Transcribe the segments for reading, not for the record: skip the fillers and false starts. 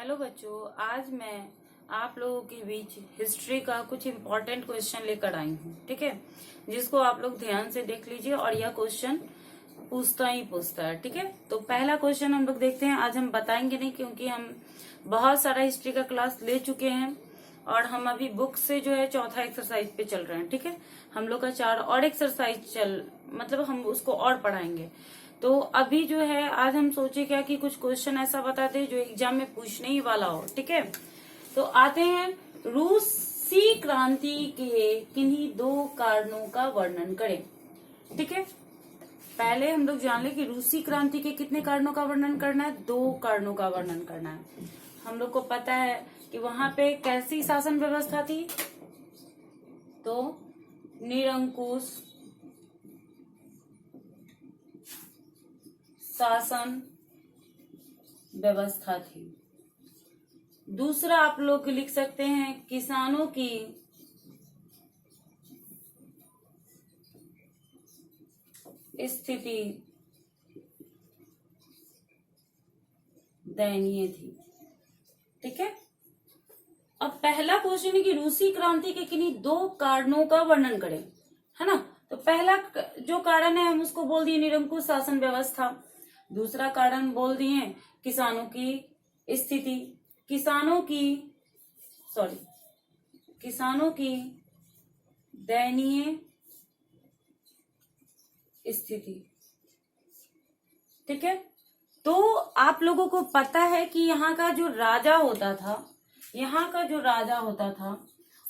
Hello बच्चों, आज मैं आप लोगों के बीच हिस्ट्री का कुछ इम्पोर्टेंट क्वेश्चन लेकर आई हूँ। ठीक है, जिसको आप लोग ध्यान से देख लीजिए और यह क्वेश्चन पूछता ही पूछता है। ठीक है, तो पहला क्वेश्चन हम लोग देखते हैं। आज हम बताएंगे नहीं क्योंकि हम बहुत सारा हिस्ट्री का क्लास ले चुके हैं और हम अभी बुक से जो है चौथा एक्सरसाइज पे चल रहे हैं। ठीक है, हम लोग का 4 और एक्सरसाइज मतलब हम उसको और पढ़ाएंगे। तो अभी जो है आज हम सोचे क्या कि कुछ क्वेश्चन ऐसा बताते हैं जो एग्जाम में पूछने ही वाला हो। ठीक है, तो आते हैं। रूसी क्रांति के किन्हीं 2 कारणों का वर्णन करें। ठीक है, पहले हम लोग जान ले कि रूसी क्रांति के कितने कारणों का वर्णन करना है। 2 कारणों का वर्णन करना है। हम लोग को पता है कि वहां पे कैसी शासन व्यवस्था थी, तो निरंकुश शासन व्यवस्था थी। दूसरा आप लोग लिख सकते हैं किसानों की स्थिति दयनीय थी। ठीक है, अब पहला क्वेश्चन है कि रूसी क्रांति के किन्हीं 2 कारणों का वर्णन करें, है ना। तो पहला जो कारण है हम उसको बोल दिए निरंकुश शासन व्यवस्था। दूसरा कारण बोल दिए किसानों की स्थिति, किसानों की दयनीय स्थिति। ठीक है, तो आप लोगों को पता है कि यहाँ का जो राजा होता था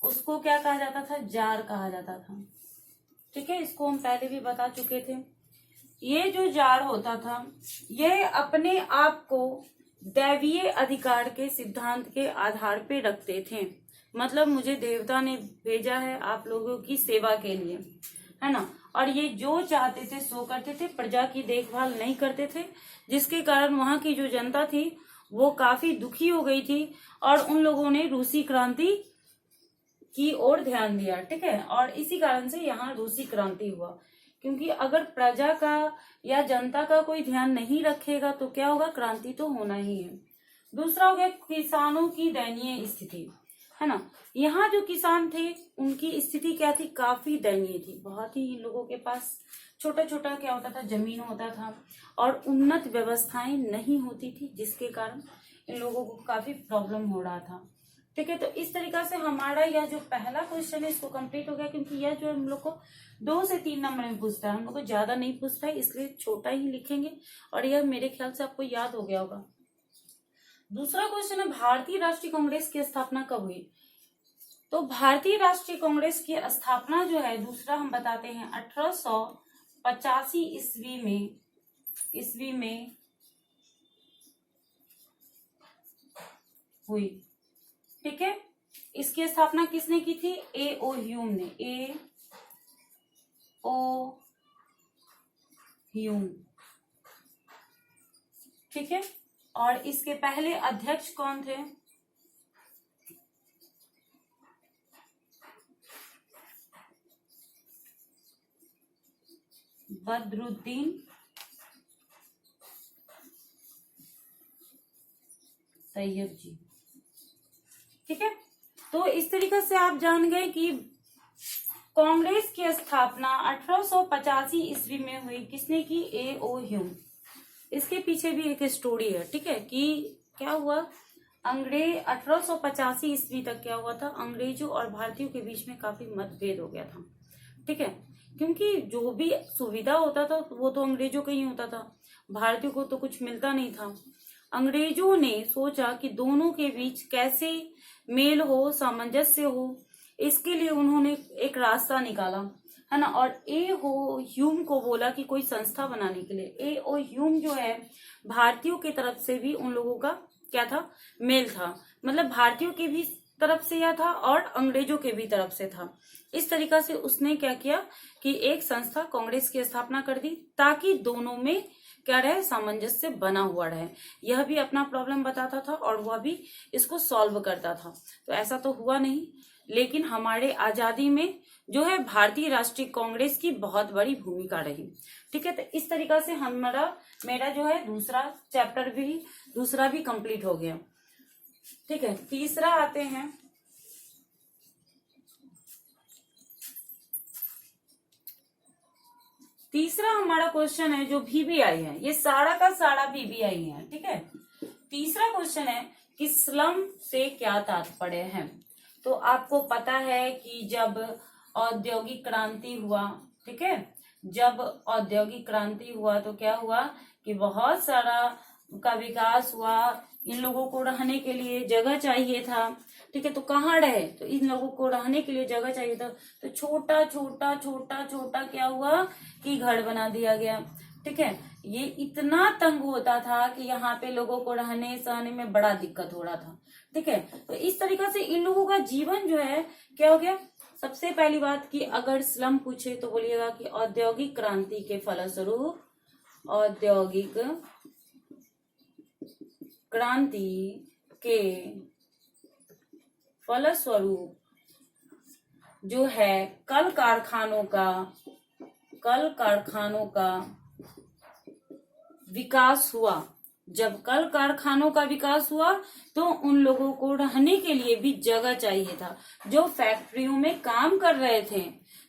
उसको क्या कहा जाता था, जार कहा जाता था। ठीक है, इसको हम पहले भी बता चुके थे। ये जो जार होता था ये अपने आप को दैवीय अधिकार के सिद्धांत के आधार पे रखते थे। मतलब मुझे देवता ने भेजा है आप लोगों की सेवा के लिए, है ना। और ये जो चाहते थे सो करते थे, प्रजा की देखभाल नहीं करते थे, जिसके कारण वहां की जो जनता थी वो काफी दुखी हो गई थी और उन लोगों ने रूसी क्रांति की ओर ध्यान दिया। ठीक है, और इसी कारण से यहाँ रूसी क्रांति हुआ। क्योंकि अगर प्रजा का या जनता का कोई ध्यान नहीं रखेगा तो क्या होगा, क्रांति तो होना ही है। दूसरा हो गया किसानों की दयनीय स्थिति, है ना। यहाँ जो किसान थे उनकी स्थिति क्या थी, काफी दयनीय थी। बहुत ही इन लोगों के पास छोटा छोटा क्या होता था, जमीन होता था और उन्नत व्यवस्थाएं नहीं होती थी, जिसके कारण इन लोगों को काफी प्रॉब्लम हो रहा था। ठीक है, तो इस तरीका से हमारा यह जो पहला क्वेश्चन है इसको कंप्लीट हो गया। क्योंकि यह जो हम लोग को 2 से 3 नंबर में पूछता है, हम लोग को ज्यादा नहीं पूछता है, इसलिए छोटा ही लिखेंगे और यह मेरे ख्याल से आपको याद हो गया होगा। दूसरा क्वेश्चन है भारतीय राष्ट्रीय कांग्रेस की स्थापना कब हुई। तो भारतीय राष्ट्रीय कांग्रेस की स्थापना जो है, दूसरा हम बताते हैं 1885 ईस्वी में हुई। ठीक है, इसकी स्थापना किसने की थी, A.O. ह्यूम ने, A.O. ह्यूम। ठीक है, और इसके पहले अध्यक्ष कौन थे, बदरुद्दीन तैयब जी। ठीक है, तो इस तरीके से आप जान गए कि कांग्रेस की स्थापना 1885 ईस्वी में हुई। किसने की, A.O. ह्यूम। इसके पीछे भी एक स्टोरी है। ठीक है, कि क्या हुआ, 1885 ईस्वी तक क्या हुआ था, अंग्रेजों और भारतीयों के बीच में काफी मतभेद हो गया था। ठीक है, क्योंकि जो भी सुविधा होता था वो तो अंग्रेजों का ही होता था, भारतीयों को तो कुछ मिलता नहीं था। अंग्रेजों ने सोचा कि दोनों के बीच कैसे मेल हो, सामंजस्य हो, इसके लिए उन्होंने एक रास्ता निकाला, है ना। और A.O. ह्यूम को बोला कि कोई संस्था बनाने के लिए। A.O. ह्यूम जो है भारतीयों की तरफ से भी उन लोगों का क्या था, मेल था। मतलब भारतीयों की भी तरफ से यह था और अंग्रेजों के भी तरफ से था। इस तरीका से उसने क्या किया कि एक संस्था कांग्रेस की स्थापना कर दी, ताकि दोनों में क्या रहे, सामंजस्य बना हुआ रहे। यह भी अपना प्रॉब्लम बताता था और वह भी इसको सॉल्व करता था। तो ऐसा तो हुआ नहीं, लेकिन हमारे आजादी में जो है भारतीय राष्ट्रीय कांग्रेस की बहुत बड़ी भूमिका रही। ठीक है, तो इस तरीका से मेरा जो है दूसरा चैप्टर भी कंप्लीट हो गया। ठीक है, तीसरा आते हैं, तीसरा हमारा क्वेश्चन है जो VBI है, ये सारा का सारा VBI है। ठीक है, तीसरा क्वेश्चन है कि स्लम से क्या तात्पर्य है। तो आपको पता है कि जब औद्योगिक क्रांति हुआ, ठीक है, जब औद्योगिक क्रांति हुआ तो क्या हुआ कि बहुत सारा का विकास हुआ, इन लोगों को रहने के लिए जगह चाहिए था। ठीक है, तो कहाँ रहे, तो इन लोगों को रहने के लिए जगह चाहिए था, तो छोटा छोटा छोटा छोटा क्या हुआ कि घर बना दिया गया। ठीक है, ये इतना तंग होता था कि यहाँ पे लोगों को रहने सहने में बड़ा दिक्कत हो रहा था। ठीक है, तो इस तरीका से इन लोगों का जीवन जो है क्या हो गया। सबसे पहली बात कि अगर स्लम पूछे तो बोलिएगा कि औद्योगिक क्रांति के फलस्वरूप, औद्योगिक क्रांति के फलस्वरूप जो है कल कारखानों का विकास हुआ। जब कल कारखानों का विकास हुआ तो उन लोगों को रहने के लिए भी जगह चाहिए था। जो फैक्ट्रियों में काम कर रहे थे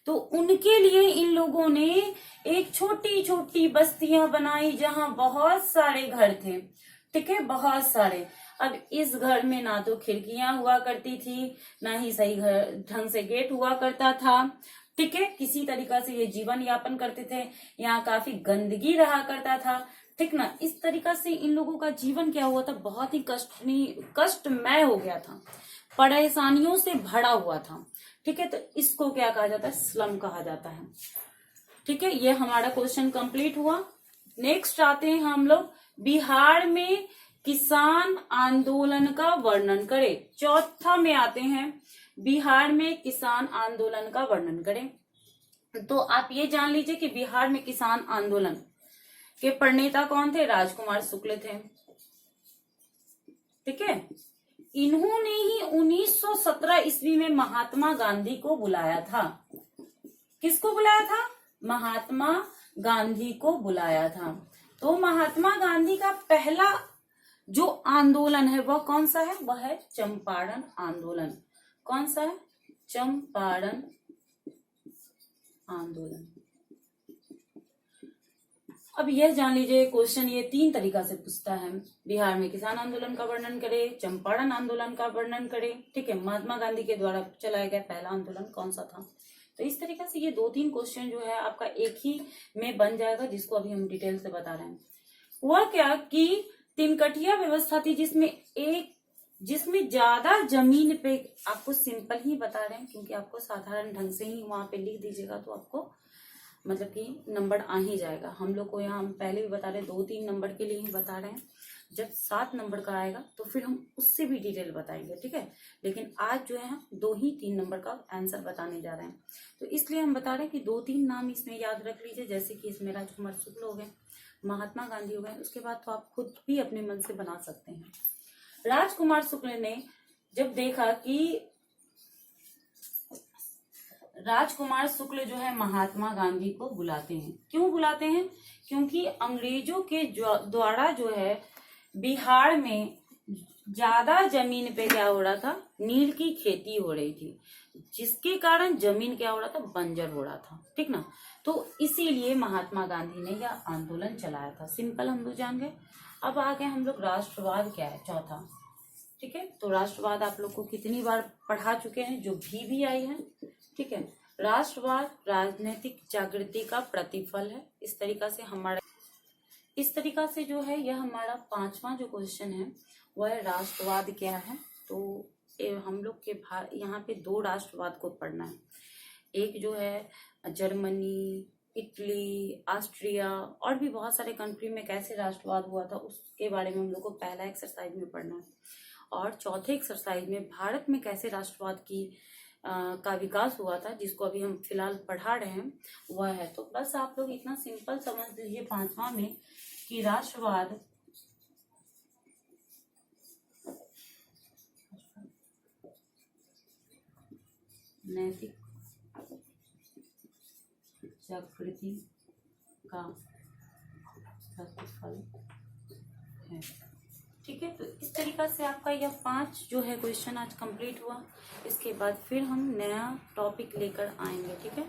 तो उनके लिए इन लोगों ने एक छोटी छोटी बस्तियां बनाई जहां बहुत सारे घर थे। ठीक है, बहुत सारे। अब इस घर में ना तो खिड़कियां हुआ करती थी, ना ही सही ढंग से गेट हुआ करता था। ठीक है, किसी तरीका से ये जीवन यापन करते थे, यहाँ काफी गंदगी रहा करता था। ठीक ना, इस तरीका से इन लोगों का जीवन क्या हुआ था, बहुत ही कष्टमय हो गया था, परेशानियों से भरा हुआ था। ठीक है, तो इसको क्या कहा जाता है, स्लम कहा जाता है। ठीक है, ये हमारा क्वेश्चन कंप्लीट हुआ। नेक्स्ट आते हैं हम लोग, बिहार में किसान आंदोलन का वर्णन करें। चौथा में आते हैं, बिहार में किसान आंदोलन का वर्णन करें। तो आप ये जान लीजिए कि बिहार में किसान आंदोलन के प्रणेता कौन थे, राजकुमार शुक्ल थे। ठीक है, इन्होंने ही 1917 ईस्वी में महात्मा गांधी को बुलाया था। किसको बुलाया था, महात्मा गांधी को बुलाया था। तो महात्मा गांधी का पहला जो आंदोलन है वह कौन सा है, वह है चंपारण आंदोलन। कौन सा है, चंपारण आंदोलन। अब यह जान लीजिए क्वेश्चन ये 3 तरीका से पूछता है, बिहार में किसान आंदोलन का वर्णन करें, चंपारण आंदोलन का वर्णन करें। ठीक है, महात्मा गांधी के द्वारा चलाया गया पहला आंदोलन कौन सा था। तो इस तरीके से ये 2-3 क्वेश्चन जो है आपका एक ही में बन जाएगा, जिसको अभी हम डिटेल से बता रहे हैं। हुआ क्या कि तिनकटिया व्यवस्था थी, जिसमें ज्यादा जमीन पे, आपको सिंपल ही बता रहे हैं क्योंकि आपको साधारण ढंग से ही वहां पे लिख दीजिएगा तो आपको मतलब कि नंबर आ ही जाएगा। हम लोग को यहाँ हम पहले भी बता रहे हैं 2-3 नंबर के लिए ही बता रहे हैं, जब 7 नंबर का आएगा तो फिर हम उससे भी डिटेल बताएंगे। ठीक है, लेकिन आज जो है हम 2-3 नंबर का आंसर बताने जा रहे हैं, तो इसलिए हम बता रहे हैं कि 2-3 नाम इसमें याद रख लीजिए। जैसे कि इसमें राजकुमार शुक्ल हो गए, महात्मा गांधी हो गए, उसके बाद तो आप खुद भी अपने मन से बना सकते हैं। राजकुमार शुक्ल ने जब देखा कि राजकुमार शुक्ल जो है महात्मा गांधी को बुलाते हैं, क्यों बुलाते हैं, क्योंकि अंग्रेजों के द्वारा जो है बिहार में ज्यादा जमीन पे क्या हो रहा था, नील की खेती हो रही थी, जिसके कारण जमीन क्या हो रहा था, बंजर हो रहा था। ठीक ना, तो इसीलिए महात्मा गांधी ने यह आंदोलन चलाया था। सिंपल हम लोग जान गए। अब आगे हम लोग राष्ट्रवाद क्या है, चौथा। ठीक है, तो राष्ट्रवाद आप लोग को कितनी बार पढ़ा चुके हैं, जो भी आई है। ठीक है, राष्ट्रवाद राजनीतिक जागृति का प्रतिफल है। इस तरीका से जो है यह हमारा 5वां जो क्वेश्चन है वह है राष्ट्रवाद क्या है। तो हम लोग के यहाँ पे 2 राष्ट्रवाद को पढ़ना है। एक जो है जर्मनी, इटली, ऑस्ट्रिया और भी बहुत सारे कंट्री में कैसे राष्ट्रवाद हुआ था उसके बारे में हम लोग को पहला एक्सरसाइज में पढ़ना है, और चौथे एक्सरसाइज में भारत में कैसे राष्ट्रवाद का विकास हुआ था, जिसको अभी हम फिलहाल पढ़ा रहे हैं, वह है। तो बस आप लोग इतना सिंपल समझ लीजिए 5वां में कि राष्ट्रवाद नैतिक जागृति का प्रतिफल है। ठीक है, तो इस तरीका से आपका यह 5 जो है क्वेश्चन आज कंप्लीट हुआ। इसके बाद फिर हम नया टॉपिक लेकर आएंगे। ठीक है।